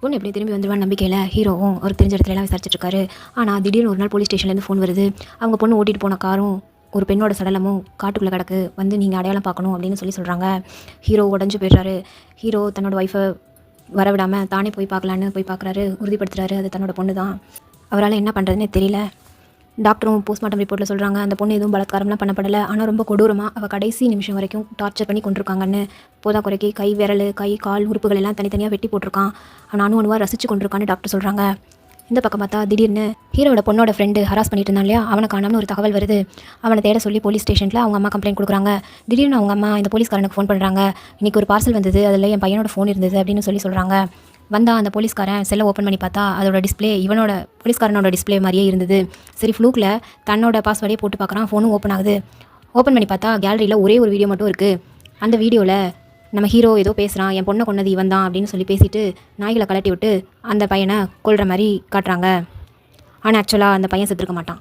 பொண்ணு எப்படி திரும்பி வந்துடுவான்னு நம்பிக்கையில் ஹீரோவும் ஒரு தெரிஞ்ச இடத்துல எல்லாம் விசாரிச்சுட்டு இருக்காரு. ஆனால் திடீர்னு ஒரு நாள் போலீஸ் ஸ்டேஷன்லேருந்து ஃபோன் வருது. அவங்க பொண்ணு ஓட்டிகிட்டு போன காரும் ஒரு பெண்ணோட சடலமும் காட்டுக்குள்ளே கிடக்கு, வந்து நீங்கள் அடையாளம் பார்க்கணும் அப்படின்னு சொல்கிறாங்க. ஹீரோ உடஞ்சு போய்ட்றாரு. ஹீரோ தன்னோட ஒய்ஃபை வரவிடாமல் தானே போய் பார்க்கலான்னு போய் பார்க்குறாரு. உறுதிப்படுத்துறாரு அது தன்னோட பொண்ணு தான். அவரால் என்ன பண்ணுறதுனே தெரியல. டாக்டரும் போஸ்ட்மார்ட்டம் ரிப்போர்ட்டில் சொல்கிறாங்க அந்த பொண்ணு எதுவும் பலாத்காரம்லாம் பண்ணப்படலை, ஆனால் ரொம்ப கொடூரமாக அவள் கடைசி நிமிஷம் வரைக்கும் டார்ச்சர் பண்ணி கொண்டிருக்காங்கன்னு. போதா குறைக்கி கை விரல் கை கால் உறுப்புகள் எல்லாம் தனித்தனியாக வெட்டி போட்டிருக்கான். அவன் அணுவாக ரசித்து கொண்டிருக்கான்னு டாக்டர் சொல்கிறாங்க. இந்த பக்கம் பார்த்தா திடீர்னு ஹீரோட பொண்ணோட ஃப்ரெண்டு ஹராஸ் பண்ணிட்டு இருந்தான் இல்லையா, அவனை காணாமல் ஒரு தகவல் வருது. அவனை தேட சொல்லி போலீஸ் ஸ்டேஷனில் அவங்க அம்மா கம்ப்ளைண்ட் கொடுக்குறாங்க. திடீர்னு அவங்க அம்மா இந்த போலீஸ்காரனுக்கு ஃபோன் பண்ணுறாங்க. இன்றைக்கி ஒரு பார்சல் வந்தது, அதில் என் பையனோட ஃபோன் இருந்தது அப்படின்னு சொல்கிறாங்க. வந்தால் அந்த போலீஸ்காரன் செல்லை ஓப்பன் பண்ணி பார்த்தா அதோட டிஸ்பிளே இவனோட போலீஸ்காரனோட டிஸ்பிளே மாதிரியே இருந்தது. சரி ஃப்ளூக்கில் தன்னோட பாஸ்வேர்டே போட்டு பார்க்குறான். ஃபோனும் ஓப்பன் ஆகுது. ஓப்பன் பண்ணி பார்த்தா கேலரியில் ஒரே ஒரு வீடியோ மட்டும் இருக்குது. அந்த வீடியோவில் நம்ம ஹீரோ ஏதோ பேசுகிறான், என் பொண்ணை கொன்னது இவன் தான் அப்படின்னு சொல்லி பேசிட்டு நாய்களை கலட்டி விட்டு அந்த பையனை கொல்கிற மாதிரி காட்டுறாங்க. ஆனால் ஆக்சுவலாக அந்த பையன் செத்துருக்க மாட்டான்.